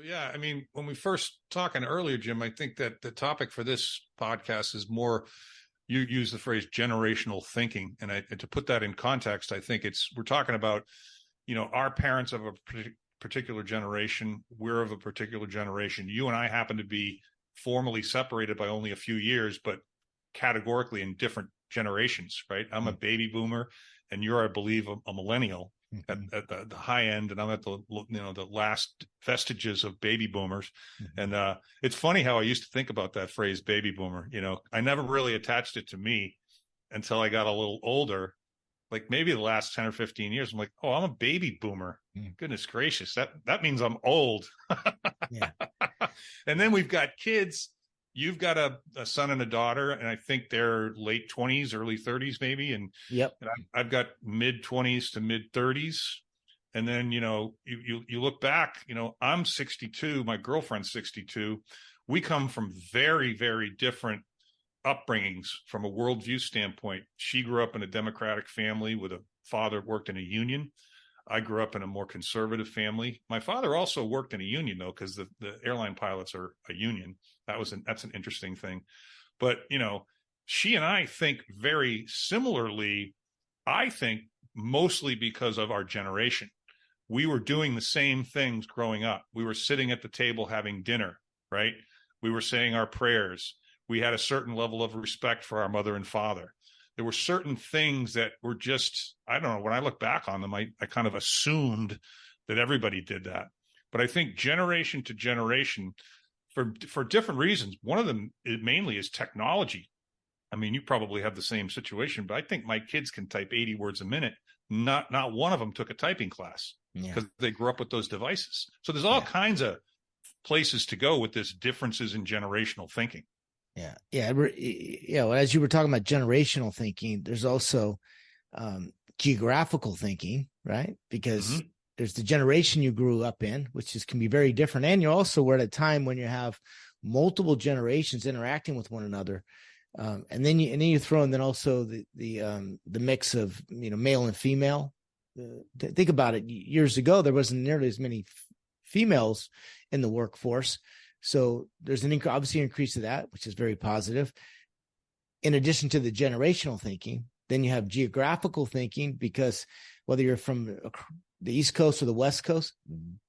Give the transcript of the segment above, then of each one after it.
Yeah, I mean, when we first talking earlier, Jim, I think that the topic for this podcast is more, you use the phrase generational thinking. And to put that in context, I think we're talking about, our parents of a particular generation, we're of a particular generation. You and I happen to be formally separated by only a few years, but categorically in different generations, right? I'm a baby boomer and you're, I believe, a millennial. At the high end, and I'm at the last vestiges of baby boomers. And it's funny how I used to think about that phrase baby boomer. I never really attached it to me until I got a little older, like maybe the last 10 or 15 years. I'm like, oh, I'm a baby boomer. Goodness gracious. That means I'm old. Yeah. And then we've got kids. You've got a son and a daughter, and I think they're late 20s, early 30s, maybe. And yep, and I've got mid 20s to mid 30s. And then, you look back, I'm 62, my girlfriend's 62. We come from very, very different upbringings from a worldview standpoint. She grew up in a Democratic family with a father who worked in a union. I grew up in a more conservative family. My father also worked in a union, though, because the airline pilots are a union. That's an interesting thing. But, she and I think very similarly, I think mostly because of our generation. We were doing the same things growing up. We were sitting at the table having dinner, right? We were saying our prayers. We had a certain level of respect for our mother and father. There were certain things that were just, I don't know, when I look back on them, I kind of assumed that everybody did that. But I think generation to generation, for different reasons, one of them mainly is technology. I mean, you probably have the same situation, but I think my kids can type 80 words a minute. Not one of them took a typing class because they grew up with those devices. So there's all kinds of places to go with this differences in generational thinking. Yeah. Well, as you were talking about generational thinking, there's also geographical thinking, right? Because there's the generation you grew up in, which can be very different. And we're at a time when you have multiple generations interacting with one another. And then you throw in then also the mix of, male and female. Think about it. Years ago, there wasn't nearly as many females in the workforce. So there's obviously an increase of that, which is very positive. In addition to the generational thinking, then you have geographical thinking, because whether you're from the East Coast or the West Coast,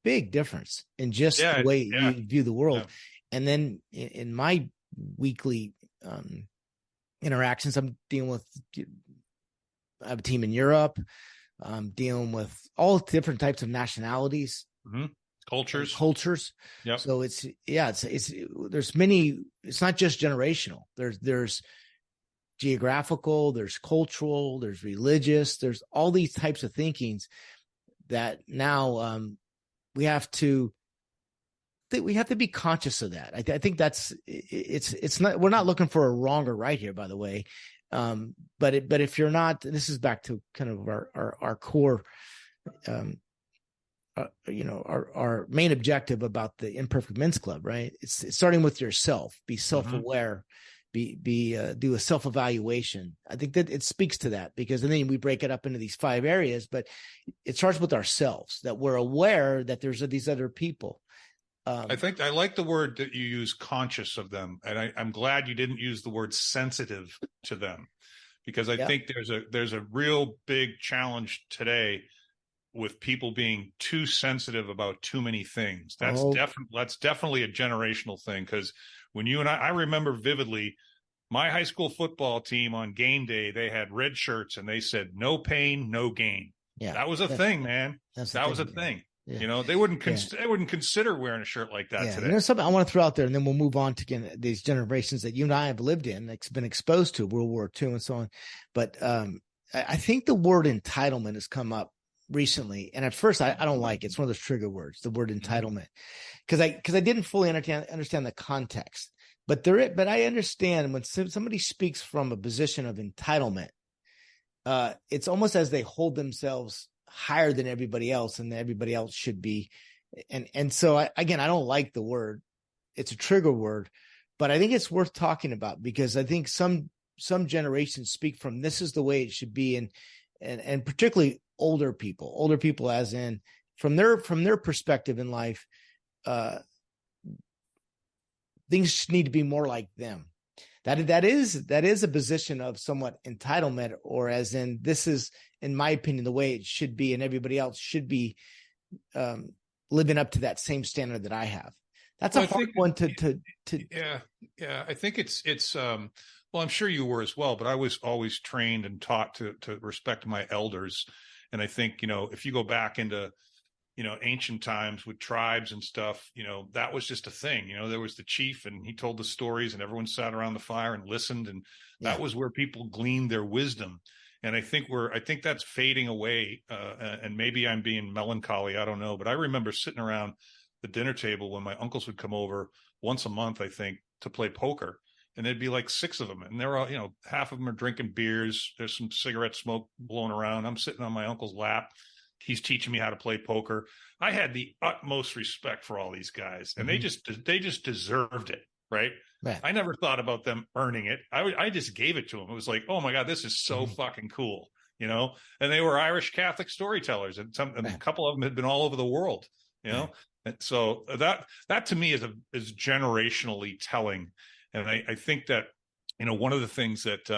big difference in just the way you view the world. Yeah. And then in my weekly interactions, I'm dealing with, I have a team in Europe. I'm dealing with all different types of nationalities. Cultures. Yeah. So it's there's many, it's not just generational. There's geographical, there's cultural, there's religious, there's all these types of thinkings that now we have to be conscious of that. I think that's, it's not, we're not looking for a wrong or right here, by the way. But if you're not, this is back to kind of our core, our main objective about the Imperfect Men's Club, right? It's starting with yourself. Be self-aware. Do a self-evaluation. I think that it speaks to that, because then we break it up into these 5 areas, but it starts with ourselves, that we're aware that there's these other people. I think I like the word that you use, conscious of them. And I'm glad you didn't use the word sensitive to them, because I think there's a real big challenge today with people being too sensitive about too many things. That's definitely a generational thing. Because when you and I remember vividly, my high school football team on game day, they had red shirts and they said, "No pain, no gain." Yeah, that was a thing, man. That was a thing. Yeah. They wouldn't consider wearing a shirt like that today. Something I want to throw out there, and then we'll move on to these generations that you and I have lived in, that's been exposed to World War II and so on. But I think the word entitlement has come up recently, and at first I don't like it. It's one of those trigger words, the word entitlement, because I didn't fully understand the context. But I understand when somebody speaks from a position of entitlement, it's almost as they hold themselves higher than everybody else, and everybody else should be. And so I don't like the word. It's a trigger word, but I think it's worth talking about, because I think some generations speak from, this is the way it should be. And particularly older people as in from their perspective in life, things need to be more like them. That is a position of somewhat entitlement, or as in, this is, in my opinion, the way it should be, and everybody else should be living up to that same standard that I have. That's a hard one to. Yeah. I think it's well, I'm sure you were as well, but I was always trained and taught to respect my elders. And I think, if you go back into, ancient times with tribes and stuff, that was just a thing. There was the chief and he told the stories and everyone sat around the fire and listened. And that was where people gleaned their wisdom. And I think that's fading away. And maybe I'm being melancholy. I don't know. But I remember sitting around the dinner table when my uncles would come over once a month, I think, to play poker. And there'd be like 6 of them. And they're all, half of them are drinking beers. There's some cigarette smoke blowing around. I'm sitting on my uncle's lap. He's teaching me how to play poker. I had the utmost respect for all these guys, and they just deserved it, right? Man. I never thought about them earning it. I just gave it to them. It was like, oh my God, this is so fucking cool, And they were Irish Catholic storytellers, and a couple of them had been all over the world, And so that to me is generationally telling, and I think that one of the things that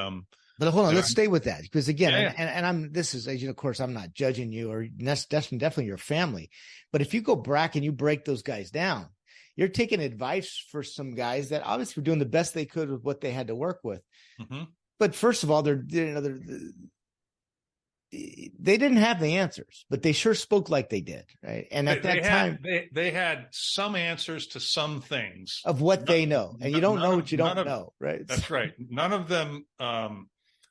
But hold on, let's stay with that, because again, and this is, of course, I'm not judging you, or that's definitely your family. But if you go back and you break those guys down, you're taking advice for some guys that obviously were doing the best they could with what they had to work with. Mm-hmm. But first of all, they didn't have the answers, but they sure spoke like they did, right? And at that time, they had some answers to some things of what they know, and you don't know what you don't know, right? That's right. None of them.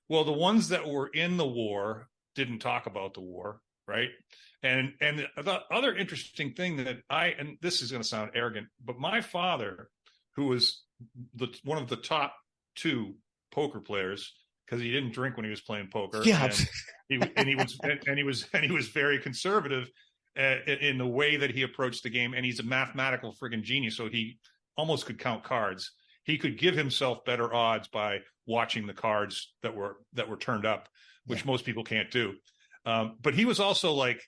Well, the ones that were in the war didn't talk about the war, right? And the other interesting thing that and this is going to sound arrogant, but my father, who was one of the top 2 poker players, because he didn't drink when he was playing poker, and he was very conservative in the way that he approached the game, and he's a mathematical friggin' genius, so he almost could count cards. He could give himself better odds by watching the cards that were turned up, which most people can't do. But he was also like,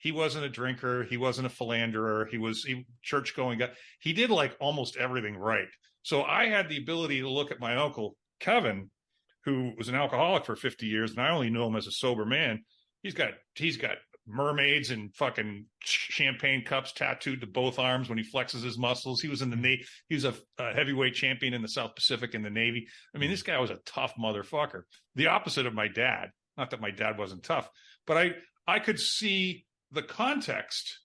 he wasn't a drinker. He wasn't a philanderer. He church going guy. He did like almost everything right. So I had the ability to look at my uncle, Kevin, who was an alcoholic for 50 years. And I only knew him as a sober man. He's got mermaids and fucking champagne cups tattooed to both arms when he flexes his muscles. He was in the Navy. He was a heavyweight champion in the South Pacific in the Navy. I mean, this guy was a tough motherfucker. The opposite of my dad. Not that my dad wasn't tough, but I could see the context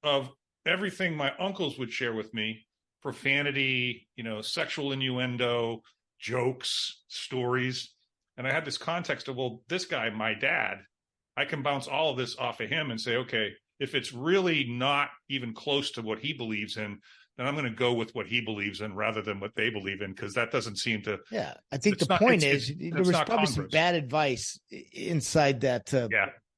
of everything my uncles would share with me: profanity, sexual innuendo, jokes, stories. And I had this context of, well, this guy, my dad, I can bounce all of this off of him and say, okay, if it's really not even close to what he believes in, then I'm going to go with what he believes in rather than what they believe in, because that doesn't seem to. Yeah, I think the point is there was probably some bad advice inside that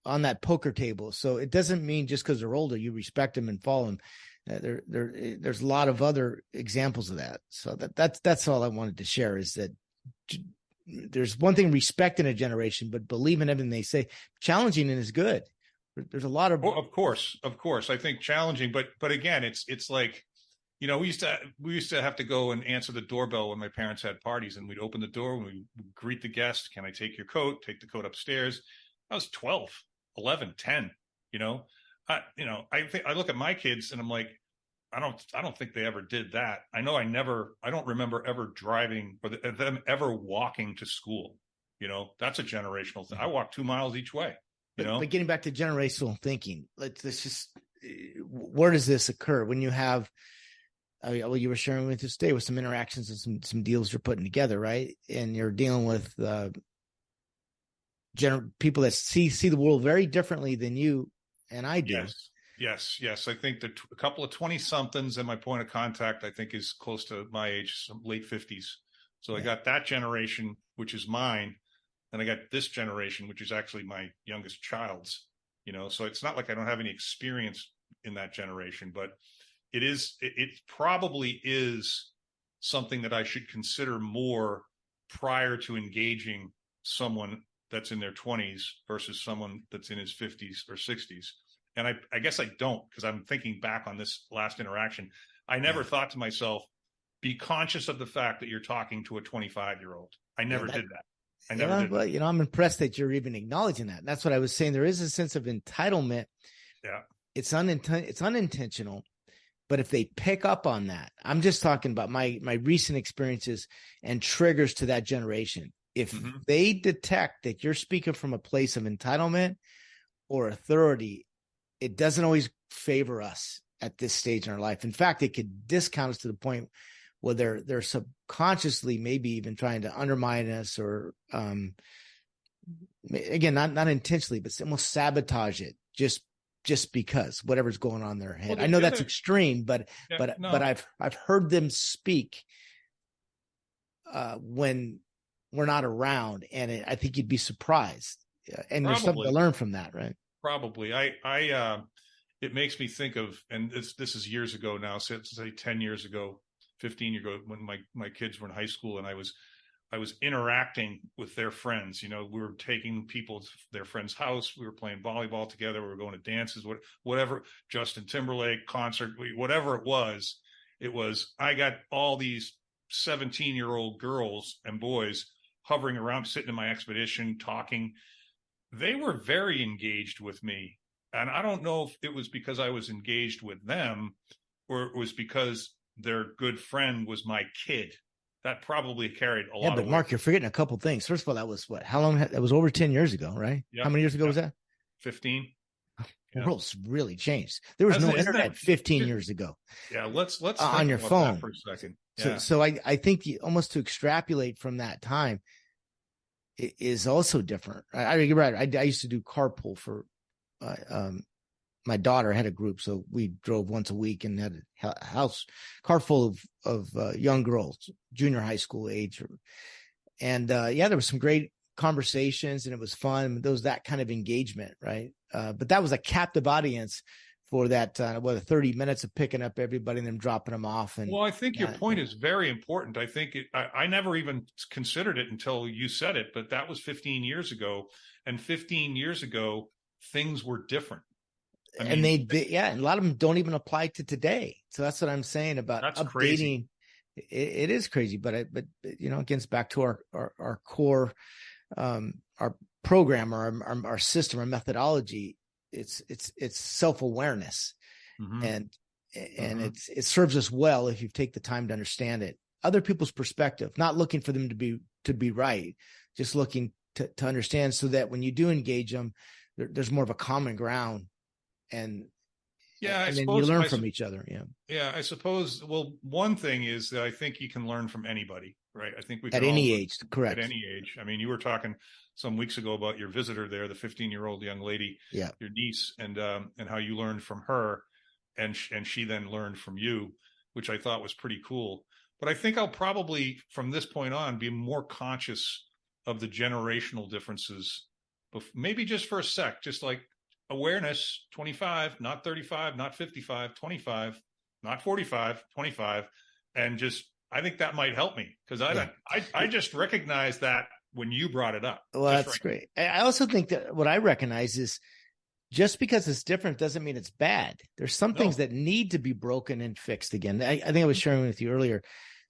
on that poker table. So it doesn't mean just because they're older you respect them and follow them. There's a lot of other examples of that. So that's all I wanted to share, is that there's one thing respecting a generation, but believing everything they say. Challenging it is good. There's a lot of. Oh, of course. I think challenging, but again, it's like, we used to have to go and answer the doorbell when my parents had parties, and we'd open the door and we'd greet the guest. Can I take your coat? Take the coat upstairs. I was 12, 11, 10. I look at my kids and I'm like, I don't think they ever did that. I don't remember ever driving or them ever walking to school. That's a generational thing. I walk 2 miles each way, But getting back to generational thinking, let's just, where does this occur when you have, well, you were sharing with us today with some interactions and some deals you're putting together, right? And you're dealing with people that see the world very differently than you and I do. Yes. I think that a couple of 20-somethings and my point of contact, I think, is close to my age, some late 50s. So I got that generation, which is mine. And I got this generation, which is actually my youngest child's, so it's not like I don't have any experience in that generation, but it probably is something that I should consider more prior to engaging someone that's in their 20s versus someone that's in his 50s or 60s. and I guess I don't, because I'm thinking back on this last interaction. I never thought to myself, be conscious of the fact that you're talking to a 25-year-old. I never did that. I never did. Well, I'm impressed that you're even acknowledging that. And that's what I was saying. There is a sense of entitlement. Yeah. It's unintentional. But if they pick up on that, I'm just talking about my recent experiences and triggers to that generation. If they detect that you're speaking from a place of entitlement or authority, it doesn't always favor us at this stage in our life. In fact, it could discount us to the point where they're subconsciously maybe even trying to undermine us, or again, not intentionally, but almost sabotage it just because whatever's going on in their head. Well, I know that's extreme, but I've heard them speak when we're not around, and I think you'd be surprised. And there's something to learn from that, right? Probably. It makes me think of, and this is years ago now, say 10 years ago, 15 years ago, when my kids were in high school, and I was interacting with their friends. We were taking people to their friend's house. We were playing volleyball together. We were going to dances, whatever, Justin Timberlake concert, whatever it was. I got all these 17-year-old girls and boys hovering around, sitting in my expedition, talking. They were very engaged with me. And I don't know if it was because I was engaged with them, or it was because their good friend was my kid. That probably carried a lot. Yeah, but Mark, you're forgetting a couple of things. First of all, that was what? How long? That was over 10 years ago, right? Yeah. How many years ago was that? 15. The world's really changed. There was no internet 15 years ago. Yeah, let's on your phone for a second. Yeah. So I think almost to extrapolate from that time is also different. You're right. I used to do carpool for my daughter had a group, so we drove once a week and had a car full of young girls, junior high school age, and there was some great conversations, and it was fun. There was that kind of engagement, right? But that was a captive audience for that 30 minutes of picking up everybody and then dropping them off. And well, I think your point is very important. I think I never even considered it until you said it, but that was 15 years ago, and 15 years ago things were different. And and a lot of them don't even apply to today. So that's what I'm saying about updating. Crazy. It is crazy, but it gets back to our core, our program, our system, our methodology. It's self-awareness, and it serves us well if you take the time to understand it. Other people's perspective, not looking for them to be right, just looking to understand, so that when you do engage them, there's more of a common ground. And then you learn from each other. Yeah, I suppose. Well, one thing is that I think you can learn from anybody, right? I think we can at any age, correct? At any age. I mean, you were talking some weeks ago about your visitor there, the 15-year-old young lady, your niece, and how you learned from her, and she then learned from you, which I thought was pretty cool. But I think I'll probably, from this point on, be more conscious of the generational differences, maybe just for a sec, just like awareness, 25, not 35, not 55, 25, not 45, 25. And I think that might help me, because I just recognized that when you brought it up. Well, that's great. I also think that what I recognize is, just because it's different doesn't mean it's bad. There's some things that need to be broken and fixed again. I think I was sharing with you earlier.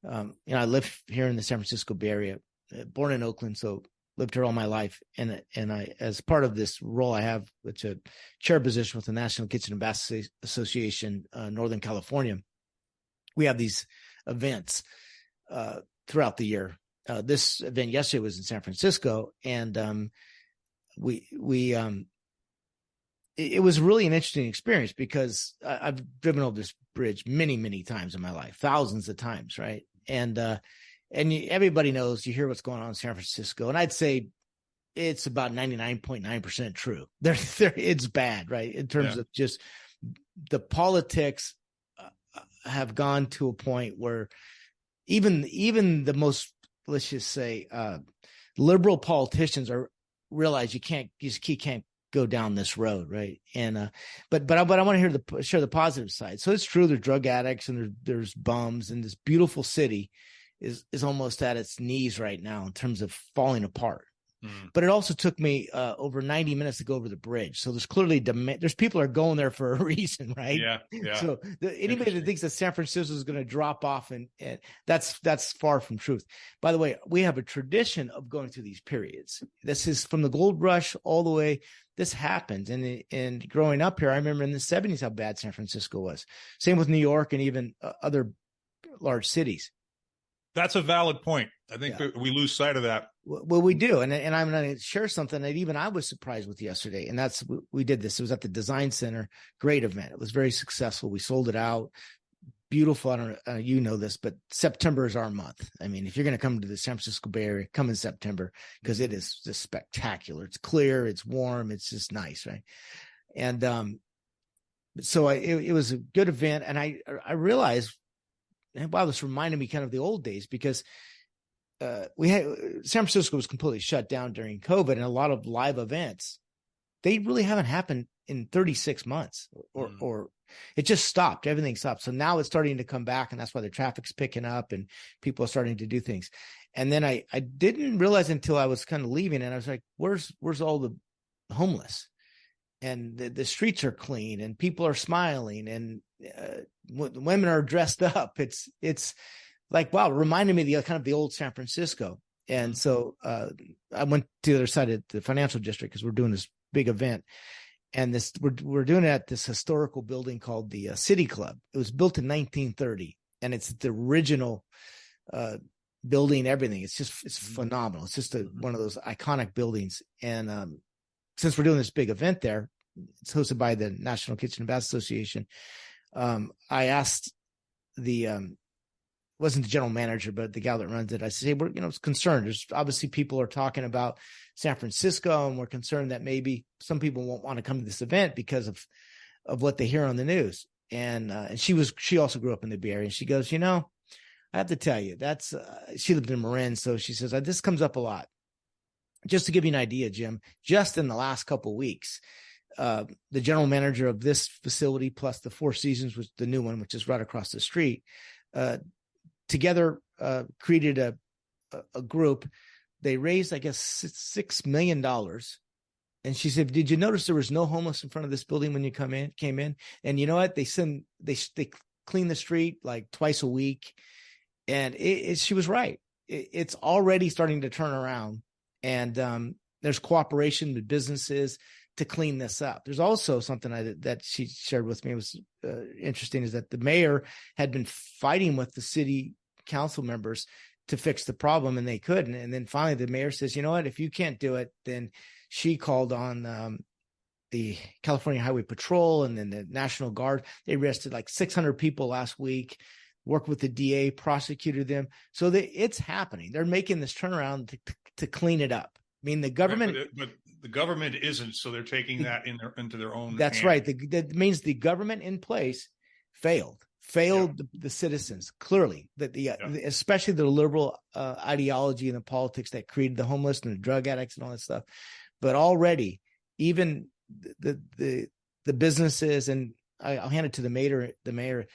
I live here in the San Francisco Bay Area, born in Oakland, so lived here all my life. And I, as part of this role I have, which a chair position with the National Kitchen and Bath Association, Northern California, we have these events throughout the year. This event yesterday was in San Francisco, and it was really an interesting experience, because I've driven over this bridge many, many times in my life, thousands of times, right? And everybody knows, you hear what's going on in San Francisco, and I'd say it's about 99.9% true. It's bad, right? In terms of just the politics have gone to a point where even the most, let's just say, liberal politicians realize you can't go down this road, right? And but I want to share the positive side. So it's true, there's drug addicts and there's bums, and this beautiful city is almost at its knees right now in terms of falling apart. But it also took me over 90 minutes to go over the bridge. So there's clearly demand. There's people are going there for a reason, right? Yeah. So anybody that thinks that San Francisco is going to drop off, and that's far from truth. By the way, we have a tradition of going through these periods. This is from the gold rush all the way. This happened. And growing up here, I remember in the 70s how bad San Francisco was. Same with New York and even other large cities. That's a valid point. I think we lose sight of that. Well, we do. And I'm going to share something that even I was surprised with yesterday. And that's, we did this. It was at the Design Center. Great event. It was very successful. We sold it out. Beautiful. I don't know, you know this, but September is our month. I mean, if you're going to come to the San Francisco Bay Area, come in September because it is just spectacular. It's clear. It's warm. It's just nice. Right. And, so it was a good event. And I realized, wow, this reminded me kind of the old days because San Francisco was completely shut down during COVID, and a lot of live events, they really haven't happened in 36 months or it just stopped. Everything stopped. So now it's starting to come back, and that's why the traffic's picking up and people are starting to do things. And then I didn't realize until I was kind of leaving, and I was like, where's all the homeless? And the streets are clean and people are smiling and women are dressed up. It's like, wow, it reminded me of the old San Francisco. And so I went to the other side of the financial district because we're doing this big event. And we're doing it at this historical building called the City Club. It was built in 1930, and it's the original building, everything. It's phenomenal. It's just one of those iconic buildings. And since we're doing this big event there, it's hosted by the National Kitchen and Bath Association. I asked wasn't the general manager, but the gal that runs it. I said, hey, we're concerned. There's obviously people are talking about San Francisco, and we're concerned that maybe some people won't want to come to this event because of what they hear on the news. And she also grew up in the Bay Area, and she goes, I have to tell you, that's she lived in Marin, so she says this comes up a lot. Just to give you an idea, Jim, just in the last couple of weeks, the general manager of this facility plus the Four Seasons, was the new one, which is right across the street, together created a group. They raised, I guess, $6 million. And she said, did you notice there was no homeless in front of this building when you came in? And you know what? They clean the street like twice a week. And she was right. It's already starting to turn around. And there's cooperation with businesses to clean this up. There's also something that she shared with me was interesting, is that the mayor had been fighting with the city council members to fix the problem, and they couldn't. And then finally the mayor says, you know what, if you can't do it, then she called on the California Highway Patrol and then the National Guard. They arrested like 600 people last week, worked with the DA, prosecuted them. So it's happening. They're making this turnaround to clean it up. I mean, the government, but the government isn't, so they're taking that into their own. That's hand. Right. That means the government in place failed the citizens clearly. That especially the liberal ideology and the politics that created the homeless and the drug addicts and all that stuff. But already, even the businesses, and I'll hand it to the mayor.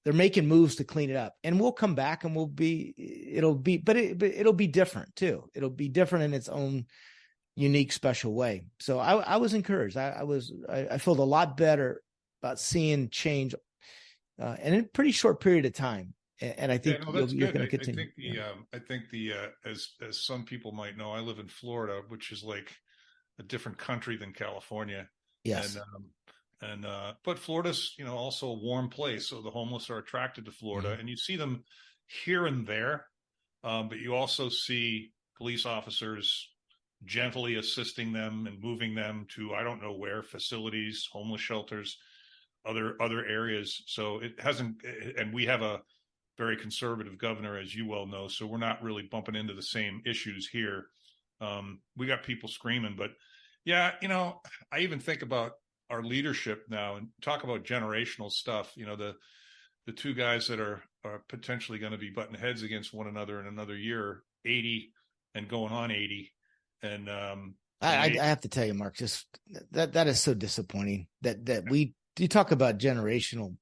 They're making moves to clean it up, and we'll come back and it'll be different too. It'll be different in its own unique, special way. So I was encouraged. I felt a lot better about seeing change, and in a pretty short period of time. And I think you're going to continue. I think as some people might know, I live in Florida, which is like a different country than California. Yes. But Florida's, also a warm place. So the homeless are attracted to Florida, and you see them here and there. But you also see police officers gently assisting them and moving them to, I don't know where, facilities, homeless shelters, other areas. So it hasn't, and we have a very conservative governor, as you well know, so we're not really bumping into the same issues here. We got people screaming, but yeah, I even think about our leadership now and talk about generational stuff. The two guys that are potentially going to be butting heads against one another in another year, 80 and going on 80. And I have to tell you, Mark, just that is so disappointing that you talk about generational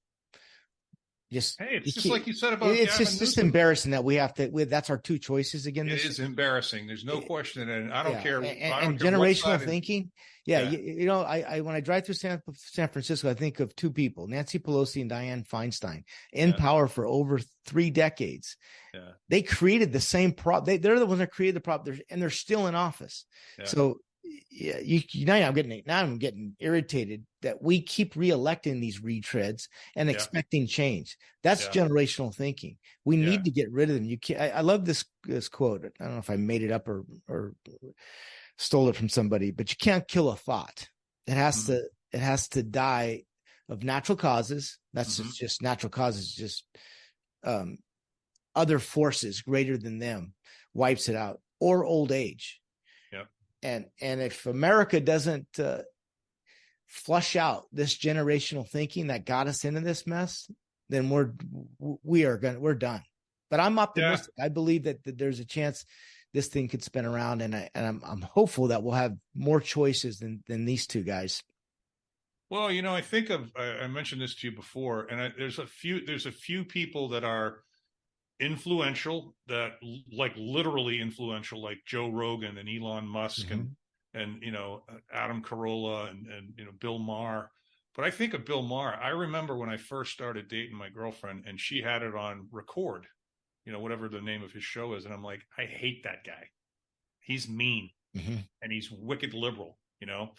Hey, it's just like you said about it's Gavin just Newsom. embarrassing that we have to. That's our two choices again. It is embarrassing. There's no question, and I don't care. I don't care generational what thinking. I when I drive through San Francisco, I think of two people: Nancy Pelosi and Dianne Feinstein, in power for over 3 decades. Yeah. They created the same problem. They're the ones that created the problem, and they're still in office. Yeah. So. Yeah, I'm getting irritated that we keep reelecting these retreads and expecting change. That's generational thinking. We need to get rid of them. You can't. I love this quote. I don't know if I made it up or stole it from somebody, but you can't kill a thought. It has to die of natural causes. That's just natural causes. Just other forces greater than them wipes it out, or old age. And if America doesn't flush out this generational thinking that got us into this mess, then we're done. But I'm optimistic. I believe that there's a chance this thing could spin around, and I'm hopeful that we'll have more choices than these two guys. Well, I think I mentioned this to you before, and there's a few people that are influential, that like literally influential, like Joe Rogan and Elon Musk and Adam Carolla and Bill Maher. But I think of Bill Maher. I remember when I first started dating my girlfriend, and she had it on record, whatever the name of his show is, and I'm like, I hate that guy. He's mean and he's wicked liberal. My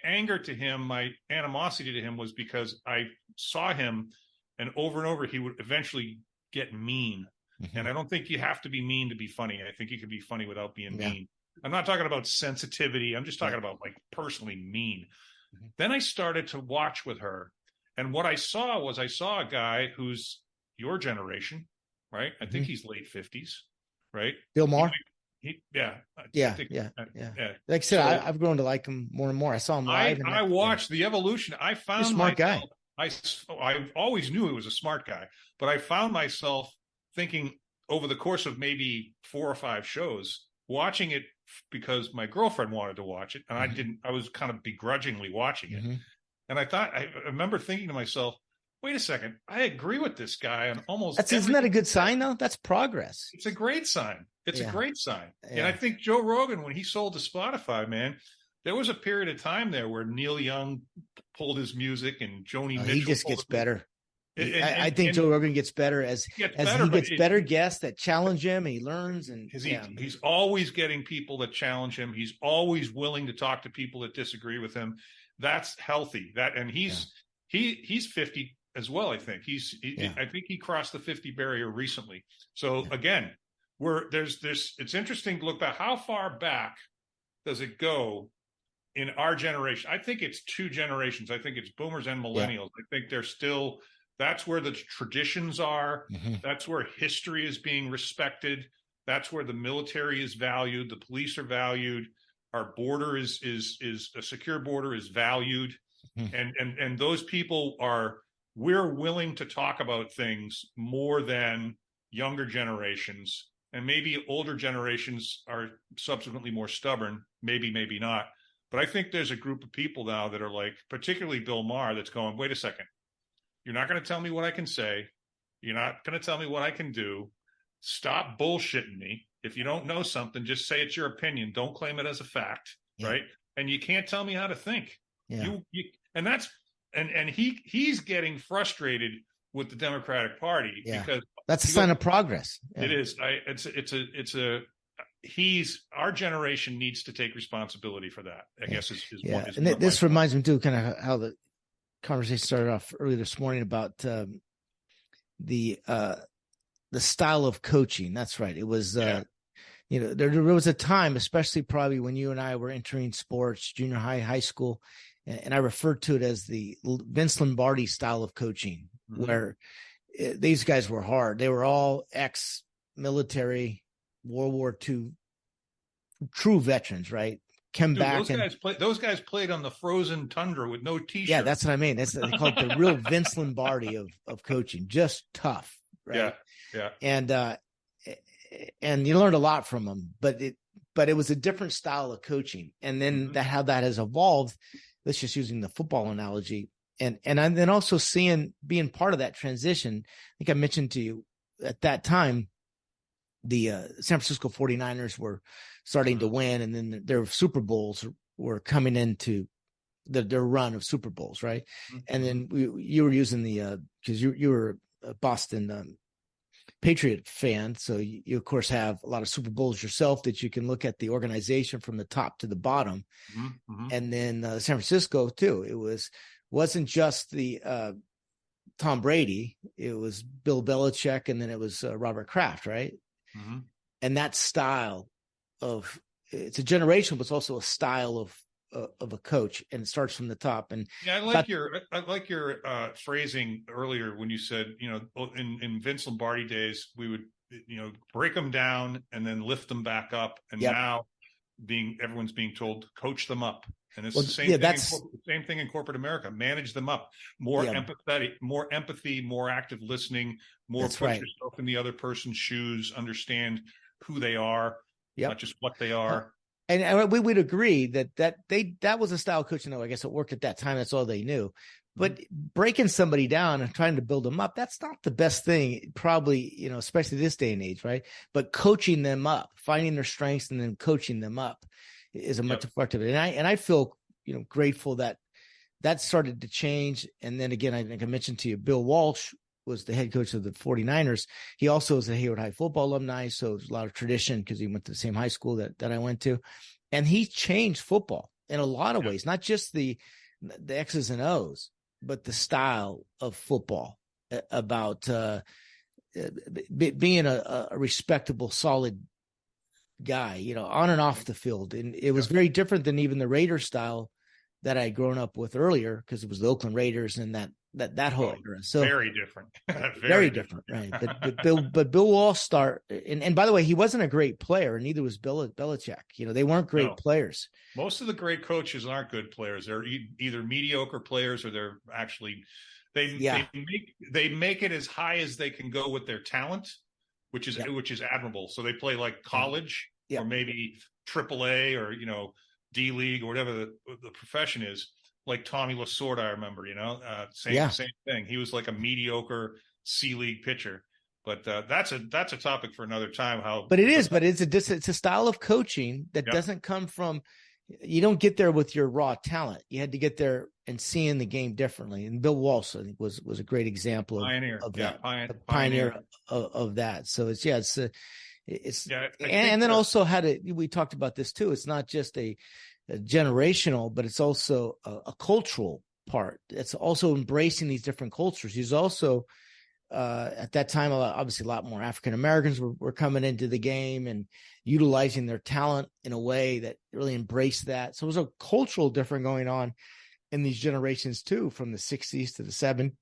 anger to him, my animosity to him was because I saw him. And over, he would eventually get mean. And I don't think you have to be mean to be funny. I think you can be funny without being mean. I'm not talking about sensitivity. I'm just talking about like personally mean. Then I started to watch with her. And what I saw a guy who's your generation, right? I think he's late 50s, right? Bill Maher? Yeah. Like I said, I've grown to like him more and more. I saw him live. I watched the evolution. I found he's a smart guy. I always knew he was a smart guy, but I found myself thinking over the course of maybe 4 or 5 shows, watching it because my girlfriend wanted to watch it, and I was kind of begrudgingly watching it. And I remember thinking to myself, wait a second, I agree with this guy on almost isn't that a good sign though? That's progress. It's a great sign. It's a great sign. And I think Joe Rogan, when he sold to Spotify, man, there was a period of time there where Neil Young pulled his music and Joni Mitchell. He just gets better. I think Joe Rogan gets better as he gets better guests that challenge him. And he learns, and he's always getting people that challenge him. He's always willing to talk to people that disagree with him. That's healthy. He's 50 as well. I think I think he crossed the 50 barrier recently. So again, it's interesting to look back. How far back does it go? In our generation, I think it's 2 generations. I think it's boomers and millennials. I think that's where the traditions are. That's where history is being respected. That's where the military is valued. The police are valued. Our border is a secure border is valued. And those people we're willing to talk about things more than younger generations. And maybe older generations are subsequently more stubborn. Maybe not. But I think there's a group of people now that are like, particularly Bill Maher, that's going, wait a second. You're not going to tell me what I can say. You're not going to tell me what I can do. Stop bullshitting me. If you don't know something, just say it's your opinion. Don't claim it as a fact, right? And you can't tell me how to think. He's getting frustrated with the Democratic Party because that's a sign of progress. It is. Our generation needs to take responsibility for that. I guess is and this reminds me too, kind of how the conversation started off earlier this morning about the style of coaching. That's right. It was there was a time, especially probably when you and I were entering sports, junior high school, and I referred to it as the Vince Lombardi style of coaching, where these guys were hard. They were all ex-military, World War II, true veterans, right? Those guys played on the frozen tundra with no t-shirt. Yeah, that's what I mean. They call it the real Vince Lombardi of coaching, just tough, right? Yeah. And you learned a lot from them, but it was a different style of coaching. And then how that has evolved. Let's just using the football analogy. And then also being part of that transition. I think I mentioned to you at that time, the San Francisco 49ers were starting to win, and then their Super Bowls were coming into their run of Super Bowls, right? Mm-hmm. And then you were using because you were a Boston Patriot fan, so you of course have a lot of Super Bowls yourself that you can look at the organization from the top to the bottom. Mm-hmm. And then San Francisco too. It wasn't just the Tom Brady, it was Bill Belichick, and then it was Robert Kraft, right? Mm-hmm. And that style it's a generation, but it's also a style of a coach, and it starts from the top. And yeah, I like your phrasing earlier when you said, in Vince Lombardi days, we would, break them down and then lift them back up. And now everyone's being told, coach them up. And it's the same thing in corporate America. Manage them up. More empathetic, more empathy, more active listening, more put yourself in the other person's shoes, understand who they are, not just what they are. And we would agree that was a style of coaching. I guess it worked at that time. That's all they knew. But breaking somebody down and trying to build them up, that's not the best thing, probably, especially this day and age, right? But coaching them up, finding their strengths and then coaching them up is a much effective. And I feel, grateful that started to change. And then again, I think I mentioned to you, Bill Walsh was the head coach of the 49ers. He also is a Hayward High football alumni. So there's a lot of tradition because he went to the same high school that I went to. And he changed football in a lot of ways, not just the X's and O's, but the style of football, about being a respectable, solid guy, on and off the field. And it was very different than even the Raiders style that I had grown up with earlier, because it was the Oakland Raiders and that whole era. So very different. very different, right? But Bill Walsh and by the way, he wasn't a great player, and neither was Belichick. They weren't great players. Most of the great coaches aren't good players. They're either mediocre players, or they're actually they make it as high as they can go with their talent, which is admirable. So they play like college or maybe AAA or D League or whatever the profession is. Like Tommy Lasorda, I remember, same thing. He was like a mediocre C League pitcher, but that's a topic for another time. It's a style of coaching that doesn't come from. You don't get there with your raw talent. You had to get there and seeing the game differently. And Bill Walsh, I think, was a great example of that. Pioneer of that. So and then also we talked about this too. It's not just a generational, but it's also a cultural part. It's also embracing these different cultures. He's also at that time, obviously a lot more African Americans were coming into the game and utilizing their talent in a way that really embraced that. So it was a cultural difference going on in these generations too, from the 60s to the 70s,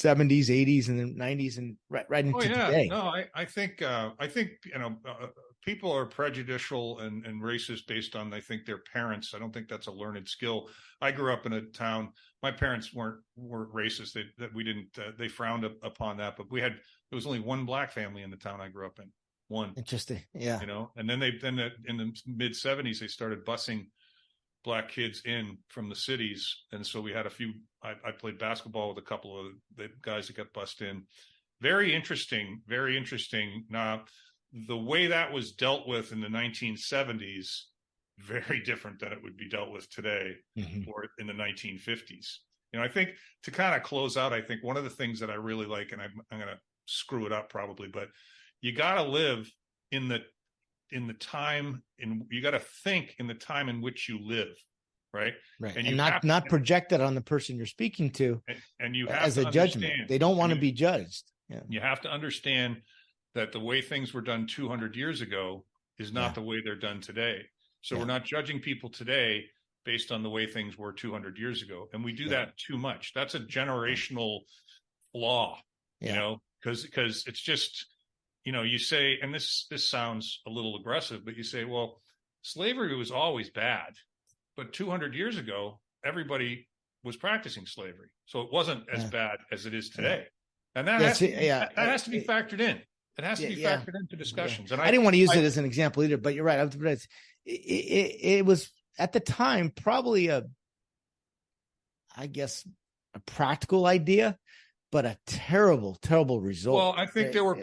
80s, and then 90s, and right into today. No, I think people are prejudicial and racist based on, I think, their parents. I don't think that's a learned skill. I grew up in a town. My parents weren't racist. They frowned upon that. But there was only one black family in the town I grew up in. One. Interesting. Yeah. And then in the mid 70s, they started busing black kids in from the cities. And so we had a few. I played basketball with a couple of the guys that got bussed in. Very interesting. Very interesting. Now, the way that was dealt with in the 1970s, very different than it would be dealt with today or in the 1950s. I think to kind of close out, I think one of the things that I really like, and I'm going to screw it up probably, but you got to live in the time, you got to think in the time in which you live. Right. And not project that on the person you're speaking to, and you have as a judgment. They don't want to be judged. Yeah. You have to understand that the way things were done 200 years ago is not the way they're done today. So we're not judging people today based on the way things were 200 years ago. And we do that too much. That's a generational flaw, because it's just, you say, and this sounds a little aggressive, but you say, well, slavery was always bad. But 200 years ago, everybody was practicing slavery. So it wasn't as bad as it is today. And that has to be factored in. It has to be factored into discussions. And I didn't want to use it as an example either, but you're right. It was at the time probably a practical idea, but a terrible, terrible result. Well, I think there were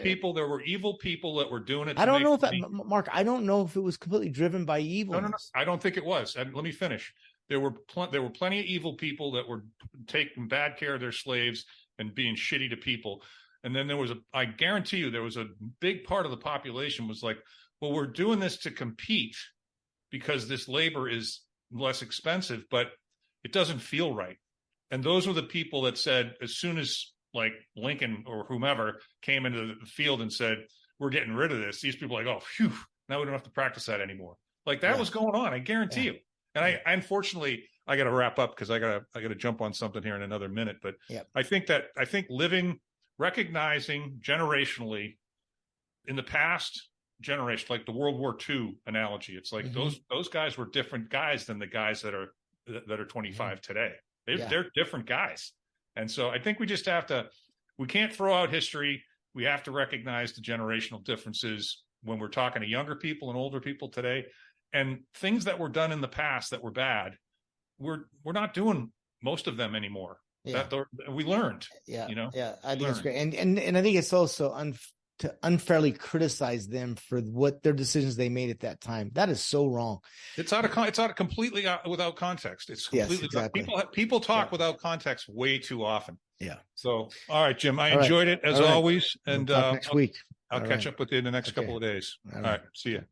evil people that were doing it. I don't know if Mark, I don't know if it was completely driven by evil. No. I don't think it was. And let me finish. There were plenty of evil people that were taking bad care of their slaves and being shitty to people. And then I guarantee you, there was a big part of the population was like, well, we're doing this to compete because this labor is less expensive, but it doesn't feel right. And those were the people that said, as soon as like Lincoln or whomever came into the field and said, we're getting rid of this, these people are like, oh, phew, now we don't have to practice that anymore. Like that was going on. I guarantee you. And I unfortunately, I got to wrap up because I got to jump on something here in another minute. But I think recognizing generationally in the past generation, like the World War II analogy, it's like those guys were different guys than the guys that are 25 today. They're different guys. And so I think we just we can't throw out history. We have to recognize the generational differences when we're talking to younger people and older people today. And things that were done in the past that were bad, we're not doing most of them anymore. Yeah. We learned. Yeah. I think it's great. And I think it's also to unfairly criticize them for what their decisions they made at that time. That is so wrong. It's completely without context. It's completely exactly. People talk without context way too often. Yeah. So, all right, Jim, I enjoyed it as always. And next week. I'll catch up with you in the next couple of days. All right. See you.